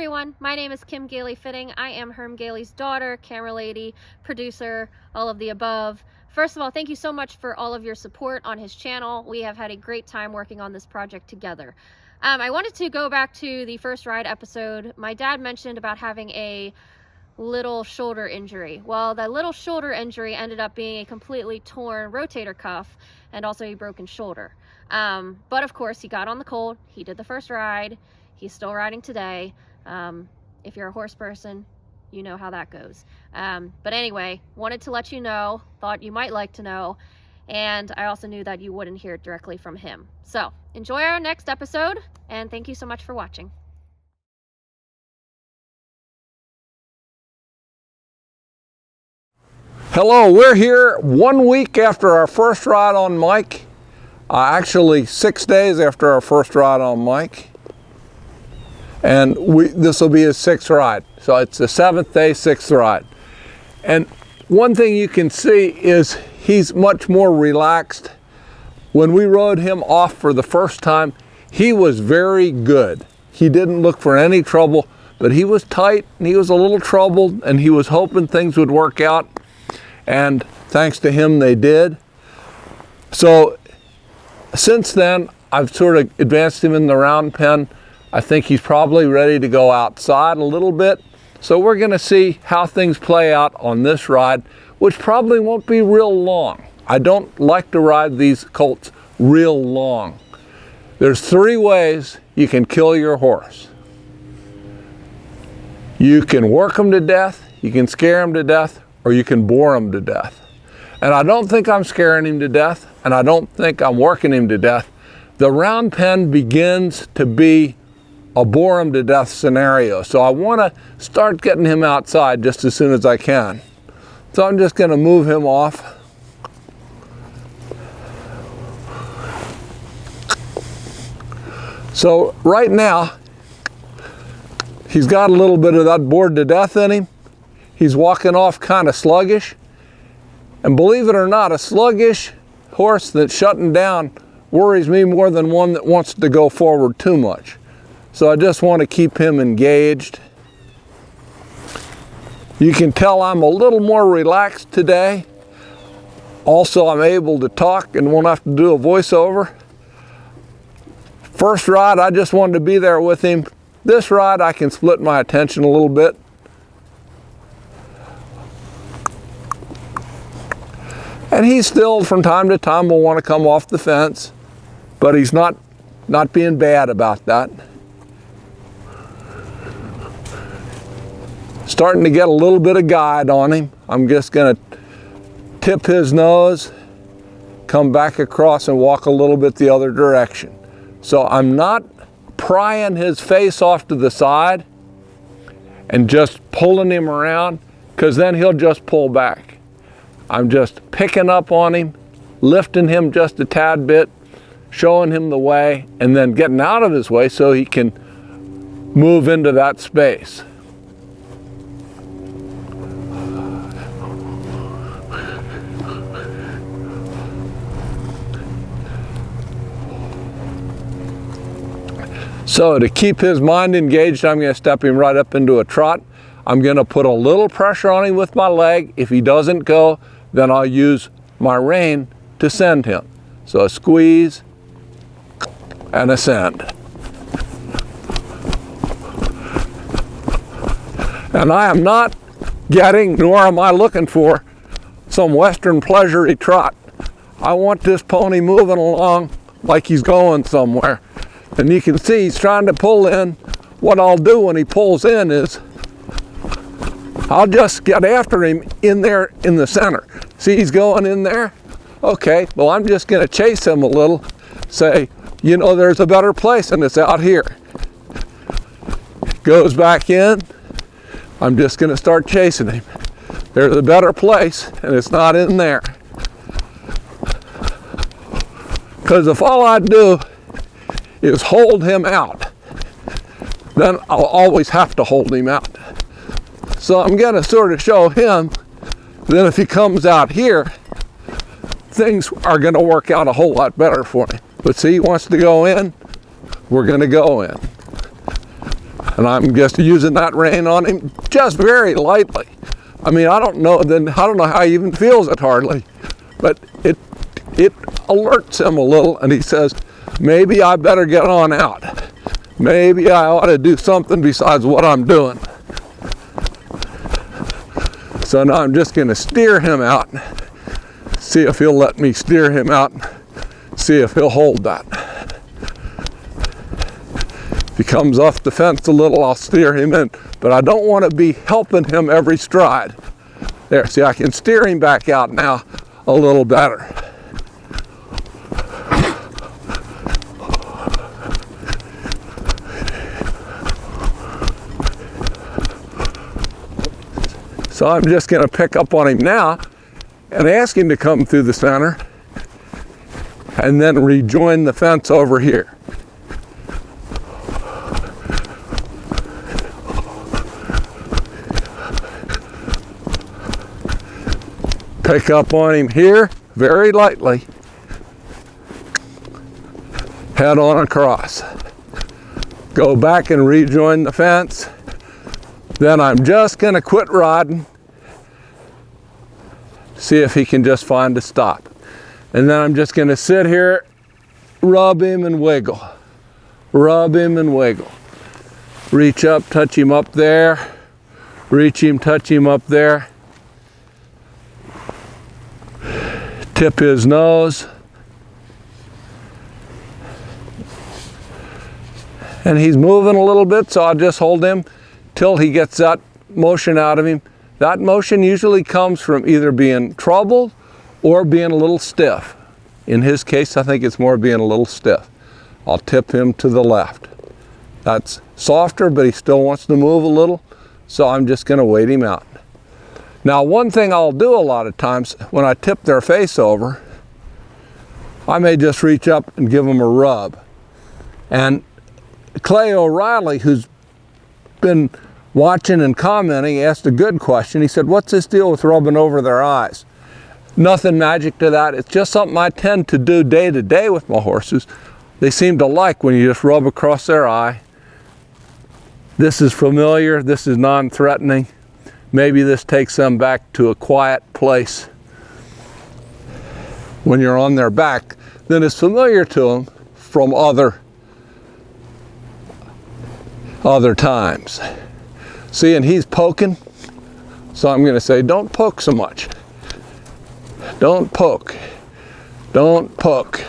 everyone, my name is Kim Gailey-Fitting. I am Herm Gailey's daughter, camera lady, producer, all of the above. First of all, thank you so much for all of your support on his channel. We have had a great time working on this project together. I wanted to go back to the first ride episode. My dad mentioned about having a little shoulder injury. Well, that little shoulder injury ended up being a completely torn rotator cuff and also a broken shoulder. But of course, he got on the colt, he did the first ride, he's still riding today. If you're a horse person, you know how that goes. But anyway, wanted to let you know, thought you might like to know, and I also knew that you wouldn't hear it directly from him. So enjoy our next episode, and thank you so much for watching. Hello, we're here 1 week after our first ride on Mike. Actually 6 days after our first ride on Mike. And this will be his sixth ride. So it's the 7th day, 6th ride. And one thing you can see is he's much more relaxed. When we rode him off for the first time, he was very good. He didn't look for any trouble, but he was tight and he was a little troubled and he was hoping things would work out. And thanks to him, they did. So since then, I've sort of advanced him in the round pen. I think he's probably ready to go outside a little bit. So we're going to see how things play out on this ride, which probably won't be real long. I don't like to ride these colts real long. There's 3 ways you can kill your horse. You can work him to death, you can scare him to death, or you can bore him to death. And I don't think I'm scaring him to death, and I don't think I'm working him to death. The round pen begins to be a bore him to death scenario. So I want to start getting him outside just as soon as I can. So I'm just going to move him off. So right now, he's got a little bit of that bored to death in him. He's walking off kind of sluggish. And believe it or not, a sluggish horse that's shutting down worries me more than one that wants to go forward too much. So I just want to keep him engaged. You can tell I'm a little more relaxed today. Also, I'm able to talk and won't have to do a voiceover. First ride, I just wanted to be there with him. This ride, I can split my attention a little bit. And he still, from time to time, will want to come off the fence, but he's not being bad about that. Starting to get a little bit of guide on him. I'm just going to tip his nose, come back across and walk a little bit the other direction. So I'm not prying his face off to the side and just pulling him around, because then he'll just pull back. I'm just picking up on him, lifting him just a tad bit, showing him the way, and then getting out of his way so he can move into that space. So to keep his mind engaged, I'm going to step him right up into a trot. I'm going to put a little pressure on him with my leg. If he doesn't go, then I'll use my rein to send him. So a squeeze and a send. And I am not getting, nor am I looking for, some Western pleasure-y trot. I want this pony moving along like he's going somewhere. And you can see he's trying to pull in. What I'll do when he pulls in is I'll just get after him in there in the center. See, he's going in there? Okay, well, I'm just going to chase him a little. Say, you know, there's a better place and it's out here. Goes back in. I'm just going to start chasing him. There's a better place and it's not in there. Because if all I do is hold him out, then I'll always have to hold him out. So I'm going to sort of show him that if he comes out here, things are going to work out a whole lot better for him. But see, he wants to go in, we're going to go in. And I'm just using that rein on him just very lightly. I mean, I don't know how he even feels it hardly, but it alerts him a little, and he says, maybe I better get on out. Maybe I ought to do something besides what I'm doing. So now I'm just going to steer him out, see if he'll let me steer him out, see if he'll hold that. If he comes off the fence a little, I'll steer him in, but I don't want to be helping him every stride. There, see, I can steer him back out now a little better. So I'm just going to pick up on him now and ask him to come through the center and then rejoin the fence over here. Pick up on him here very lightly. Head on across. Go back and rejoin the fence. Then I'm just going to quit riding, see if he can just find a stop. And then I'm just going to sit here, rub him and wiggle. Rub him and wiggle. Reach up, touch him up there. Reach him, touch him up there. Tip his nose. And he's moving a little bit, so I'll just hold him till he gets that motion out of him. That motion usually comes from either being troubled or being a little stiff. In his case, I think it's more being a little stiff. I'll tip him to the left. That's softer, but he still wants to move a little, so I'm just going to wait him out. Now, one thing I'll do a lot of times when I tip their face over, I may just reach up and give them a rub. And Clay O'Reilly, who's been watching and commenting, asked a good question. He said, what's this deal with rubbing over their eyes? Nothing magic to that. It's just something I tend to do day to day with my horses. They seem to like when you just rub across their eye. This is familiar. This is non-threatening. Maybe this takes them back to a quiet place when you're on their back. Then it's familiar to them from other times. See, and he's poking, so I'm going to say, don't poke so much. Don't poke. Don't poke.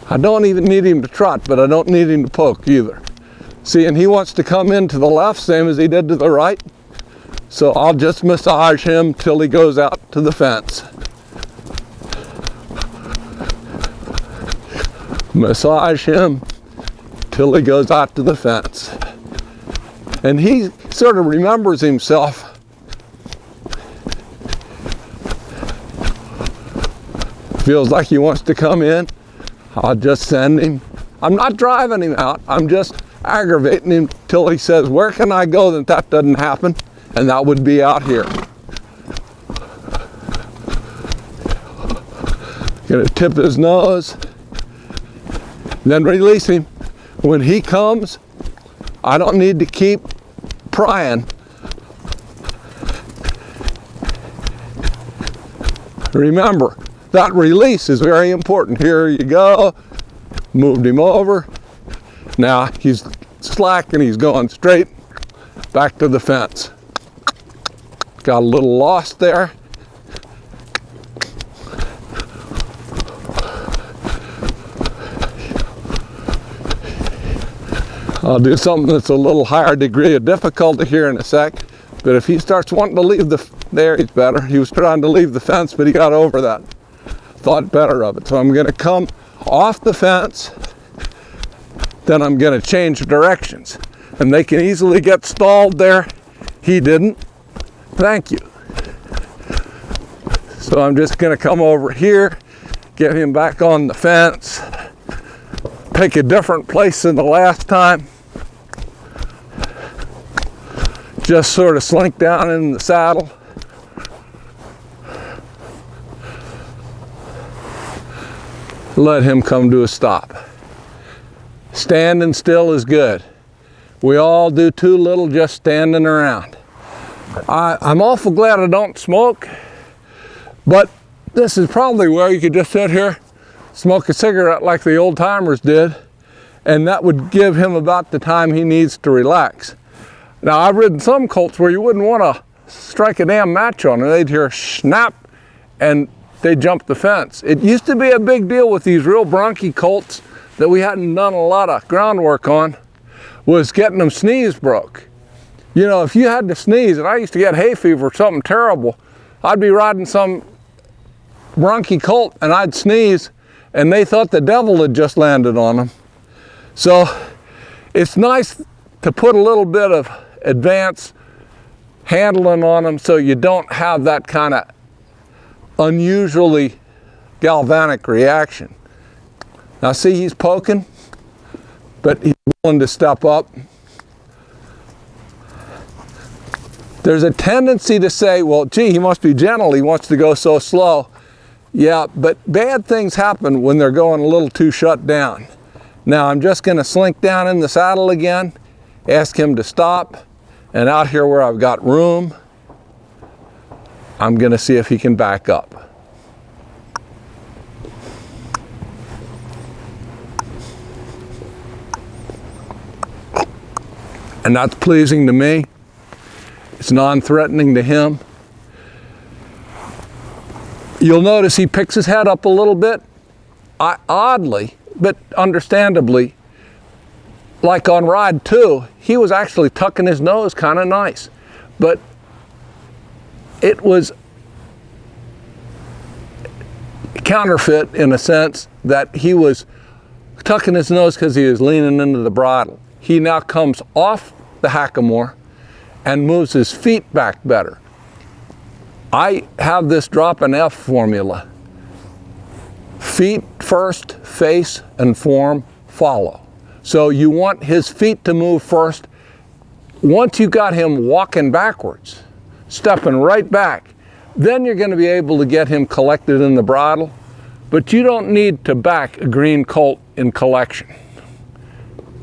I don't even need him to trot, but I don't need him to poke either. See, and he wants to come in to the left, same as he did to the right. So I'll just massage him till he goes out to the fence. Massage him till he goes out to the fence. And he sort of remembers himself. Feels like he wants to come in. I'll just send him. I'm not driving him out. I'm just aggravating him till he says, where can I go that that doesn't happen? And that would be out here. Gonna tip his nose, then release him. When he comes, I don't need to keep prying. Remember, that release is very important. Here you go. Moved him over. Now he's slack and he's going straight back to the fence. Got a little lost there. I'll do something that's a little higher degree of difficulty here in a sec, but if he starts wanting to leave there he's better. He was trying to leave the fence, but he got over that. Thought better of it. So I'm going to come off the fence, then I'm going to change directions. And they can easily get stalled there. He didn't. Thank you. So I'm just going to come over here, get him back on the fence, pick a different place than the last time. Just sort of slink down in the saddle. Let him come to a stop. Standing still is good. We all do too little just standing around. I'm awful glad I don't smoke, but this is probably where you could just sit here, smoke a cigarette like the old timers did, and that would give him about the time he needs to relax. Now, I've ridden some colts where you wouldn't want to strike a damn match on them. They'd hear snap and they'd jump the fence. It used to be a big deal with these real bronky colts that we hadn't done a lot of groundwork on, was getting them sneeze broke. You know, if you had to sneeze, and I used to get hay fever or something terrible, I'd be riding some bronky colt and I'd sneeze and they thought the devil had just landed on them. So it's nice to put a little bit of advanced handling on them so you don't have that kind of unusually galvanic reaction. Now see, he's poking, but he's willing to step up. There's a tendency to say, well, gee, he must be gentle, he wants to go so slow. Yeah, but bad things happen when they're going a little too shut down. Now I'm just going to slink down in the saddle again, ask him to stop, and out here where I've got room, I'm going to see if he can back up. And that's pleasing to me. It's non-threatening to him. You'll notice he picks his head up a little bit. Oddly, but understandably, like on ride 2, he was actually tucking his nose kind of nice. But it was counterfeit in a sense that he was tucking his nose because he was leaning into the bridle. He now comes off the hackamore and moves his feet back better. I have this drop and F formula. Feet first, face and form follow. So you want his feet to move first. Once you got him walking backwards, stepping right back, then you're going to be able to get him collected in the bridle. But you don't need to back a green colt in collection.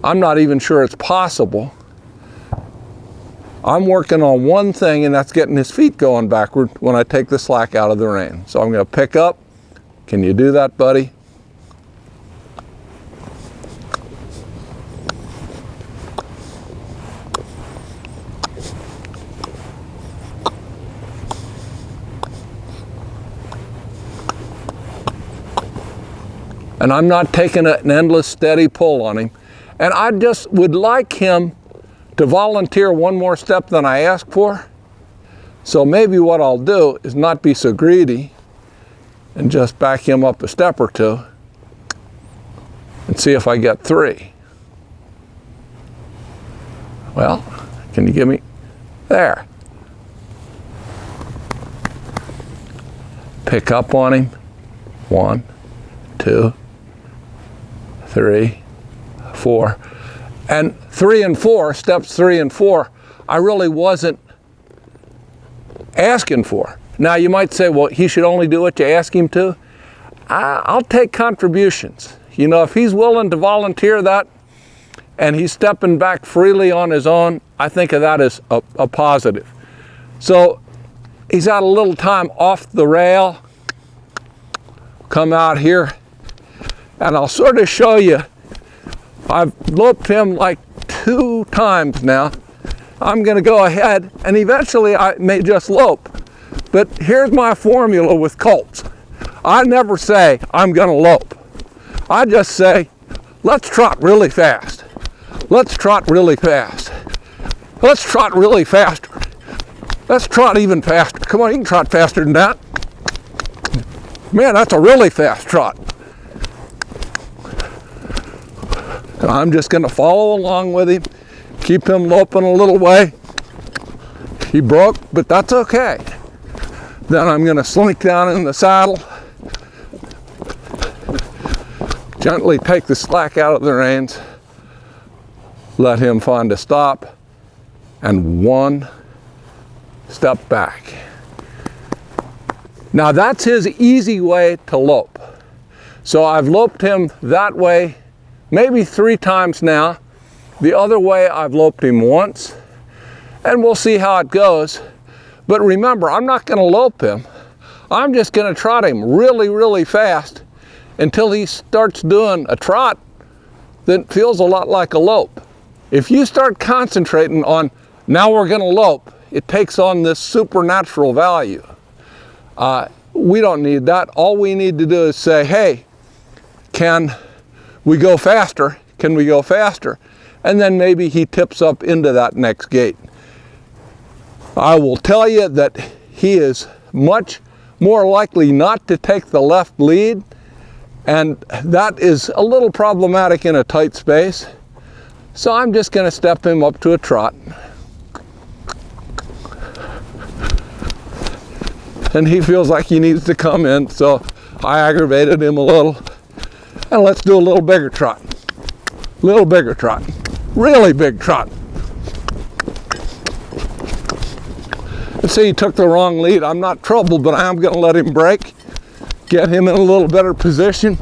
I'm not even sure it's possible. I'm working on one thing, and that's getting his feet going backward when I take the slack out of the rein. So I'm going to pick up. Can you do that, buddy? And I'm not taking an endless steady pull on him. And I just would like him to volunteer one more step than I ask for. So maybe what I'll do is not be so greedy and just back him up a step or two and see if I get 3. Well, can you give me, there. Pick up on him, 1, 2, 3, 4. And 3 and 4, steps 3 and 4, I really wasn't asking for. Now you might say, well, he should only do what you ask him to. I'll take contributions. You know, if he's willing to volunteer that and he's stepping back freely on his own, I think of that as a positive. So he's had a little time off the rail. Come out here and I'll sort of show you. I've loped him like 2 times now. I'm going to go ahead and eventually I may just lope. But here's my formula with colts. I never say I'm going to lope. I just say, let's trot really fast. Let's trot really fast. Let's trot really faster. Let's trot even faster. Come on, you can trot faster than that. Man, that's a really fast trot. I'm just going to follow along with him, keep him loping a little way. He broke, but that's okay. Then I'm going to slink down in the saddle, gently take the slack out of the reins, let him find a stop, and 1 step back. Now that's his easy way to lope. So I've loped him that way maybe 3 times now, The other way, I've loped him once, and we'll see how it goes. But remember, I'm not going to lope him. I'm just going to trot him really, really fast until he starts doing a trot that feels a lot like a lope. If you start concentrating on, now we're going to lope, it takes on this supernatural value. We don't need that. All we need to do is say, hey, can we go faster? Can we go faster? And then maybe he tips up into that next gate. I will tell you that he is much more likely not to take the left lead, and that is a little problematic in a tight space. So I'm just going to step him up to a trot. And he feels like he needs to come in, so I aggravated him a little. And let's do a little bigger trot. Little bigger trot. Really big trot. Let's see, he took the wrong lead. I'm not troubled, but I am going to let him break. Get him in a little better position.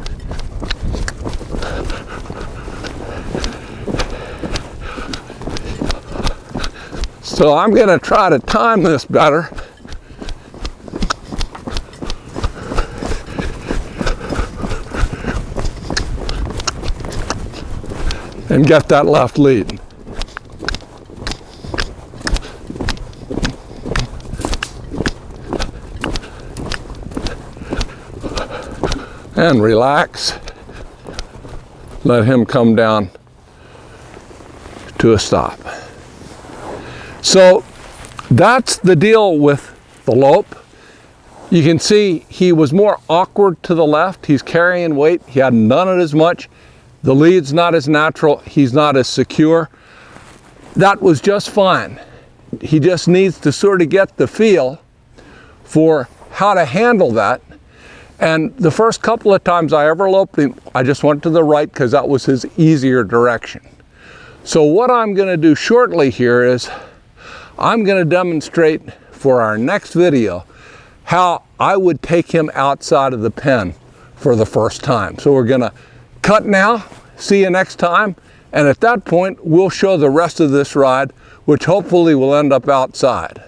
So I'm going to try to time this better. And get that left lead. And relax. Let him come down to a stop. So that's the deal with the lope. You can see he was more awkward to the left. He's carrying weight. He hadn't done it as much. The lead's not as natural. He's not as secure. That was just fine. He just needs to sort of get the feel for how to handle that. And the first couple of times I ever loped him, I just went to the right because that was his easier direction. So what I'm going to do shortly here is I'm going to demonstrate for our next video how I would take him outside of the pen for the first time. So we're going to cut now, see you next time, and at that point we'll show the rest of this ride, which hopefully will end up outside.